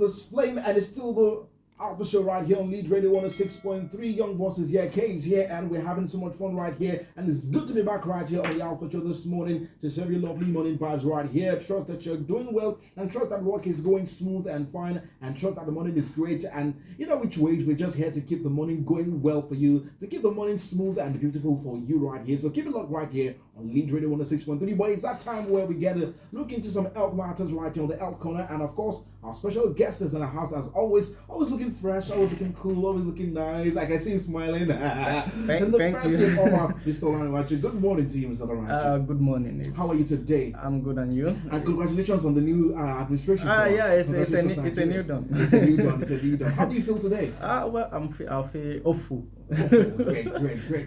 this flame, and it's still the Alpha Show right here on Lead Radio 106.3. Young Boss is here, K is here, and we're having so much fun right here. And it's good to be back right here on the Alpha Show this morning to serve you lovely morning vibes right here. Trust that you're doing well, and trust that work is going smooth and fine, and trust that the morning is great. And you know which ways, we're just here to keep the morning going well for you, to keep the morning smooth and beautiful for you right here. So keep it locked right here on Lead Radio 106.3. But it's that time where we get to look into some health matters right here on the health corner. And of course, our special guest is in the house as always looking fresh, always looking cool, always looking nice. I can see you smiling. Thank you. Mr. Olaniwachi. Good morning to you, Mr. Olaniwachi. Good morning. How are you today? I'm good, and you? And congratulations on the new administration. Yeah, it's a new done. It's a new done. It's a new done. How do you feel today? Well, I'll feel awful. Great.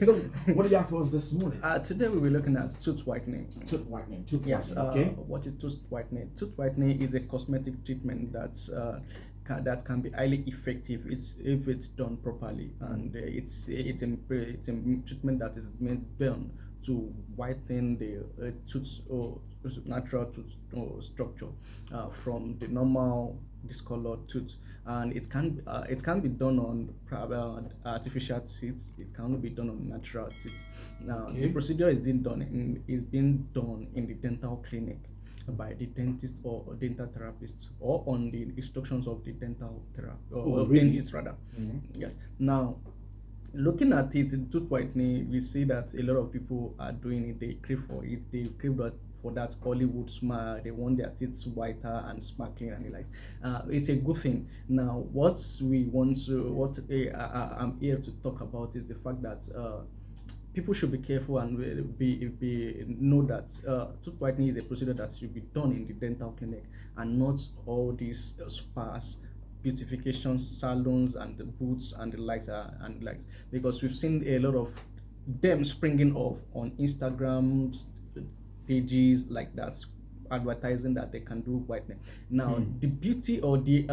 So, what do you have for us this morning? Today we'll be looking at tooth whitening. Tooth whitening. Yes. Okay. What is tooth whitening? Tooth whitening is a cosmetic treatment that can be highly effective if it's done properly, and it's a treatment that is done to whiten the tooth or natural tooth structure from the normal discolored tooth, and it can be done on artificial teeth. It cannot be done on natural teeth. Now the procedure is being done in the dental clinic by the dentist or dental therapist, or on the instructions of the dental dentist rather. Mm-hmm. Yes. Now, looking at it, tooth whitening, we see that a lot of people are doing it. They crave for it. They crave for that Hollywood smile. They want their teeth whiter and sparkling and the likes. It's a good thing. Now, I'm here to talk about is the fact that people should be careful and know that tooth whitening is a procedure that should be done in the dental clinic, and not all these spas, beautification salons, and the booths and the likes because we've seen a lot of them springing off on Instagram pages like that, advertising that they can do whitening. Now, the beauty or the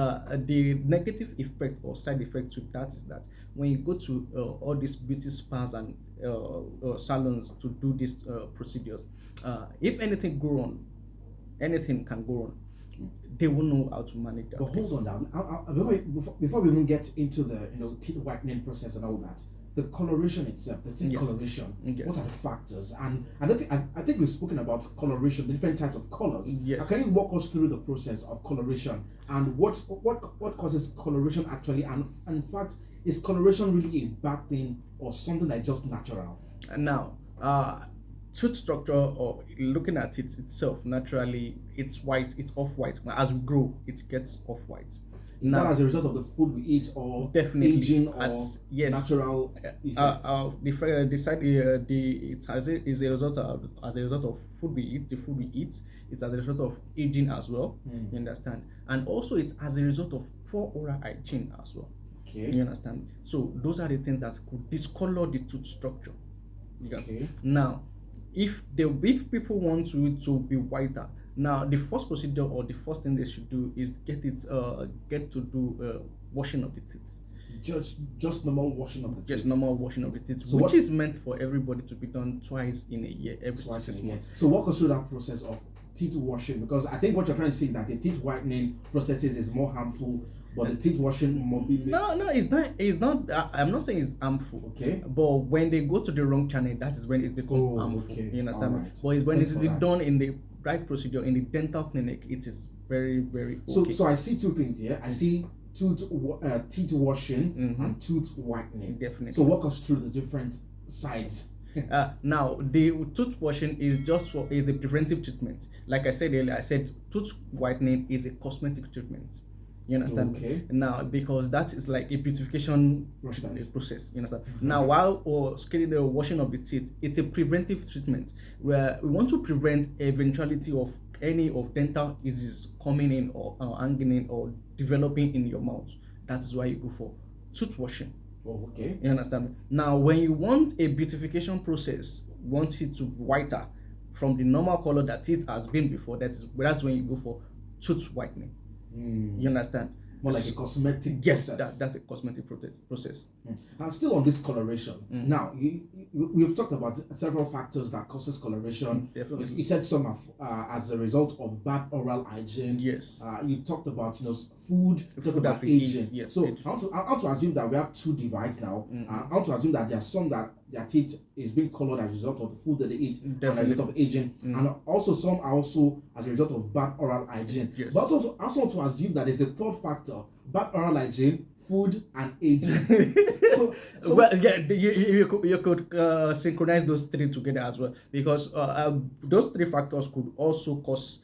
negative effect or side effect to that is that when you go to all these beauty spas and salons to do these procedures, if anything go wrong, anything can go wrong. They won't know how to manage that. But hold on now. Before we even get into the teeth whitening process and all that, the coloration itself, the teeth coloration, what are the factors? And I think we've spoken about coloration, the different types of colors. Yes. Can you walk us through the process of coloration and what causes coloration actually? And in fact, is coloration really a bad thing or something that's just natural? Now, tooth structure, or looking at it itself, naturally it's white, it's off-white. As we grow, it gets off-white. Is that as a result of the food we eat, or definitely aging, or natural effects? It's as a result of food we eat. The food we eat, it's as a result of aging as well. You understand? And also it's as a result of poor oral hygiene as well. Okay. You understand? So those are the things that could discolor the tooth structure. Okay. Now, if people want to be whiter, now the first procedure or the first thing they should do is get to do washing of the teeth. Just normal washing of the teeth. Just normal washing of the teeth, So which is meant for everybody to be done twice in a year, every 6 months. So walk us through that process of teeth washing, because I think what you're trying to say is that the teeth whitening processes is more harmful, but the teeth washing more be No, it's not. I'm not saying it's harmful. Okay. But when they go to the wrong channel, that is when it becomes harmful. Okay. You understand? Right. But it's when it is done in the right procedure in the dental clinic, it is very, very okay. So I see two things here. I see teeth washing and tooth whitening. Definitely. So walk us through the different sides. Now, the tooth washing is a preventive treatment. Like I said earlier, tooth whitening is a cosmetic treatment. You understand? Okay. Now, because that is like a beautification process. You understand? Now, while the washing of the teeth, it's a preventive treatment where we want to prevent eventuality of any of dental diseases coming in or hanging in or developing in your mouth. That is why you go for tooth washing. Oh, okay. You understand? Now, when you want a beautification process, want it to be whiter from the normal color that it has been before, that's when you go for tooth whitening. You understand? more like a cosmetic Yes, process. that's a cosmetic process. And still on this coloration. Now, we've talked about several factors that causes coloration. Definitely. You said some are as a result of bad oral hygiene. Yes. You talked about food. You talked about that we aging. eat, yes, So aging. I want to assume that we have two divides now. I want to assume that there are some that their teeth is being colored as a result of the food that they eat and as a result of aging, and also some are also as a result of bad oral hygiene. Yes. But also want to assume that there's a third factor: bad oral hygiene, food, and aging. so well, yeah, you could synchronize those three together as well, because those three factors could also cause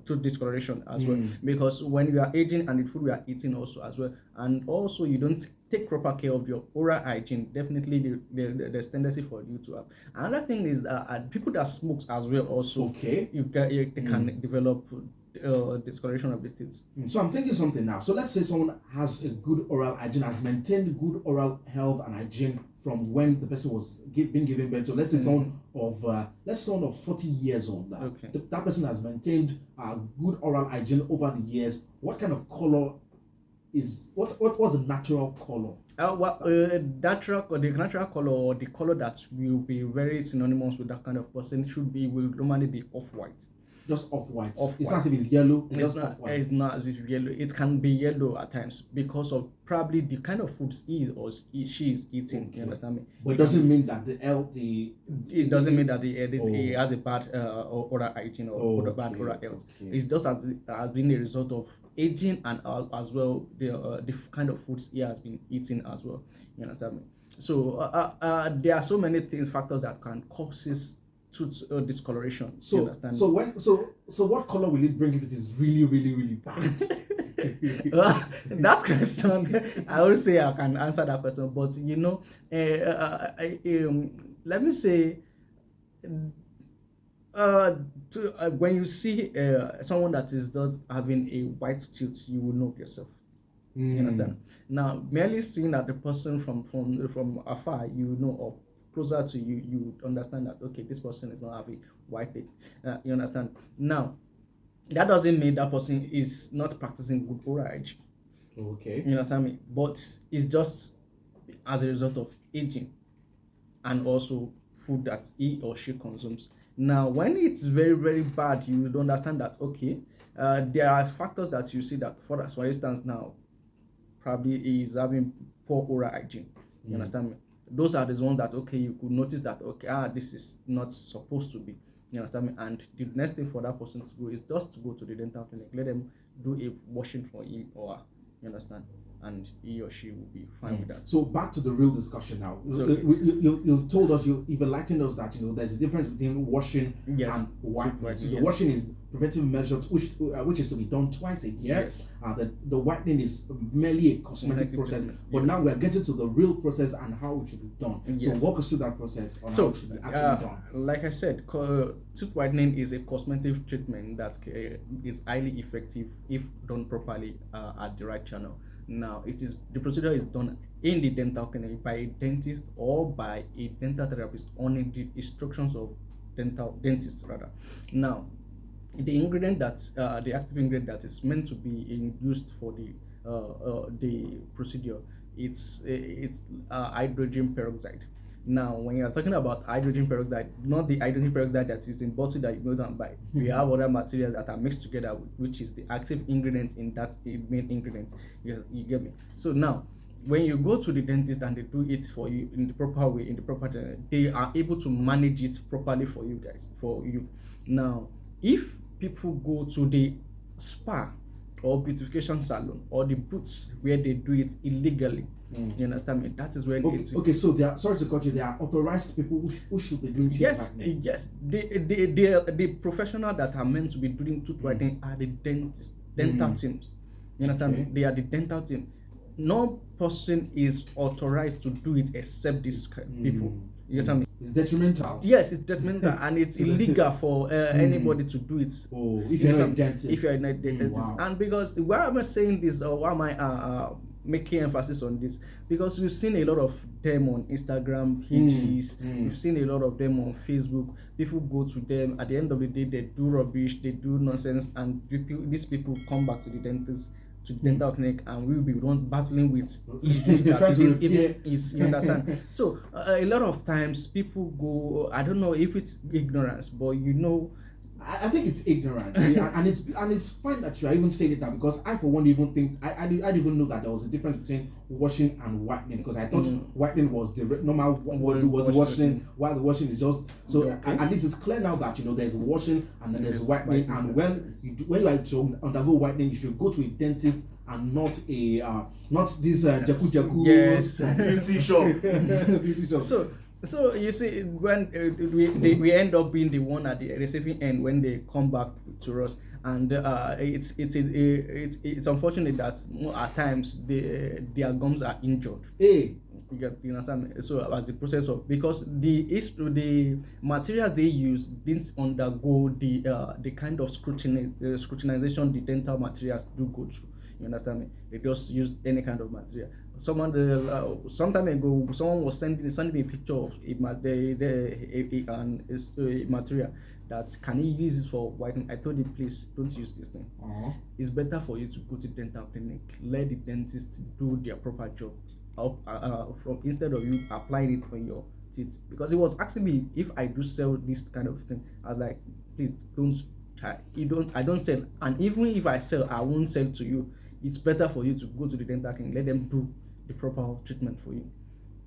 tooth discoloration as well, because when you are aging and the food we are eating also as well, and also you don't take proper care of your oral hygiene, definitely there's tendency for you to have. Another thing is people that smokes as well also, they can develop discoloration of the teeth. So I'm thinking something now. So let's say someone has a good oral hygiene, has maintained good oral health and hygiene from when the person was being given birth. So let's say someone of 40 years old now. Okay. That person has maintained good oral hygiene over the years. What kind of color is what was the natural color? The natural color, or the color that will be very synonymous with that kind of person will normally be off-white. Just off-white. It's not as if it's yellow. It's not as if yellow. It can be yellow at times because of probably the kind of foods he or she is eating. Okay. You understand me? But it doesn't mean that it doesn't mean that he has a bad oral hygiene or bad oral health. It's just as been a result of aging and as well the kind of foods he has been eating as well. You understand me? So there are so many factors that can cause tooth discoloration. So what color will it bring if it is really, really, really bad? That question, I would say I can answer that question, but let me say, when you see someone that is just having a white tooth, you will know yourself. You understand? Now, merely seeing that the person from afar, you know, or closer to you, you understand that okay, this person is not having white teeth. You understand? Now, that doesn't mean that person is not practicing good oral hygiene. Okay. You understand me? But it's just as a result of aging and also food that he or she consumes. Now, when it's very, very bad, you will understand that okay, there are factors that you see that, for instance, now probably is having poor oral hygiene. You understand me? Those are the ones that okay, you could notice that okay, this is not supposed to be. You understand me? And the next thing for that person to do is just to go to the dental clinic, let them do a washing for him or her. You understand? And he or she will be fine with that. So back to the real discussion now. You've told us, you've enlightened us that there's a difference between washing and whitening. So the washing is preventive measures which is to be done twice a year. Yes. The whitening is merely a cosmetic process. But now we're getting to the real process and how it should be done. Yes. So walk us through that process on how it should be actually done. Like I said, tooth whitening is a cosmetic treatment that is highly effective if done properly at the right channel. Now, the procedure is done in the dental clinic by a dentist or by a dental therapist on the instructions of dentists rather. Now, the ingredient the active ingredient that is meant to be used for the procedure, it's hydrogen peroxide. Now, when you're talking about hydrogen peroxide, not the hydrogen peroxide that is in bottle that you go down buy. We have other materials that are mixed together, which is the active ingredient in that main ingredient. You get me? So now, when you go to the dentist and they do it for you in the proper way, in the proper channel, they are able to manage it properly for you guys. Now, if people go to the spa or beautification salon or the booths where they do it illegally, you understand me? That is when so they are, sorry to cut you, they are authorized people who should be doing tooth whitening. Yes. The professional that are meant to be doing tooth whitening are the dental teams. You understand me? They are the dental team. No person is authorized to do it except these people. You understand me? It's detrimental. Yes, it's detrimental and it's illegal for anybody to do it. If you're not a dentist. If you're not a dentist. Wow. And because why am I saying this, or why am I making emphasis on this? Because we've seen a lot of them on Instagram pages, we've seen a lot of them on Facebook. People go to them, at the end of the day they do rubbish, they do nonsense, and these people come back to the dentist to the dental clinic, and we will be the ones battling with issues that Trying to isn't repair. even is, you understand. So a lot of times people go, I don't know if it's ignorance, but I think it's ignorance, yeah, and it's fine that you are even saying it now, because I for one even think I didn't even know that there was a difference between washing and whitening, because I thought whitening was the normal was washing, while the washing is just so. Okay. At least it's clear now that there's washing and then there's There's whitening, whitening, and yes. when you are to undergo whitening, you should go to a dentist and not a not this jaku Yes. beauty shop. Beauty shop. So you see, when we end up being the one at the receiving end when they come back to us, and it's unfortunate that at times their gums are injured. Hey. You understand me? So as the process of, because the materials they use didn't undergo the kind of scrutinization the dental materials do go through. You understand me? They just use any kind of material. Some time ago, someone was sending me a picture of a material that can you use this for whitening. I told him, please don't use this thing. It's better for you to go to dental clinic, let the dentist do their proper job, from instead of you applying it on your teeth. Because he was asking me if I do sell this kind of thing. I was like, please don't. I don't sell, and even if I sell, I won't sell to you. It's better for you to go to the dental clinic, let them do the proper treatment for you.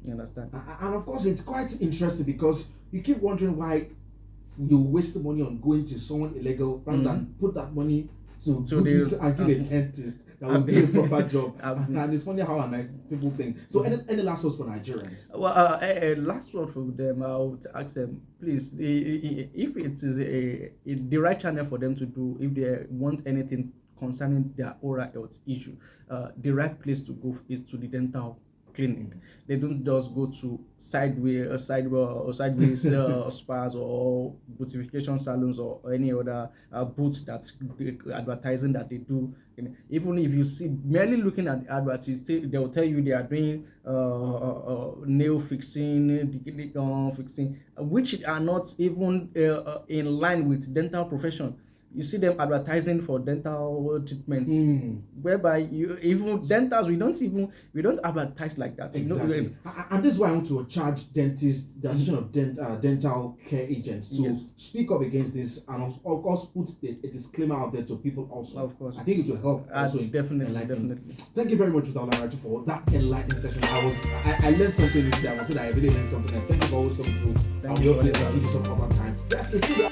You understand? And of course, it's quite interesting because you keep wondering why you waste money on going to someone illegal rather than put that money to do this and give a dentist that will do a proper job. And it's funny how people think. So, any last words for Nigerians? Well, last word for them, I would ask them, please, if it is the right channel for them to do, if they want anything concerning their oral health issue, the right place to go is to the dental clinic. They don't just go to sideways spas or beautification salons or any other booths that advertising that they do. Even if you see, merely looking at the adverts, they will tell you they are doing nail fixing, fixing, which are not even in line with dental profession. You see them advertising for dental treatments, whereby even dentals we don't advertise like that. Exactly. And this is why I want to charge dentists, the Association of Dental Care Agents, to speak up against this, and of course put a disclaimer out there to people also. Of course, I think it will help also. Definitely. Thank you very much, Mr. Olarachi, for that enlightening session. I learned something today. I must say that I really learned something. And thank you for always coming through. I'll be up there to give you some other time. Yes, it's still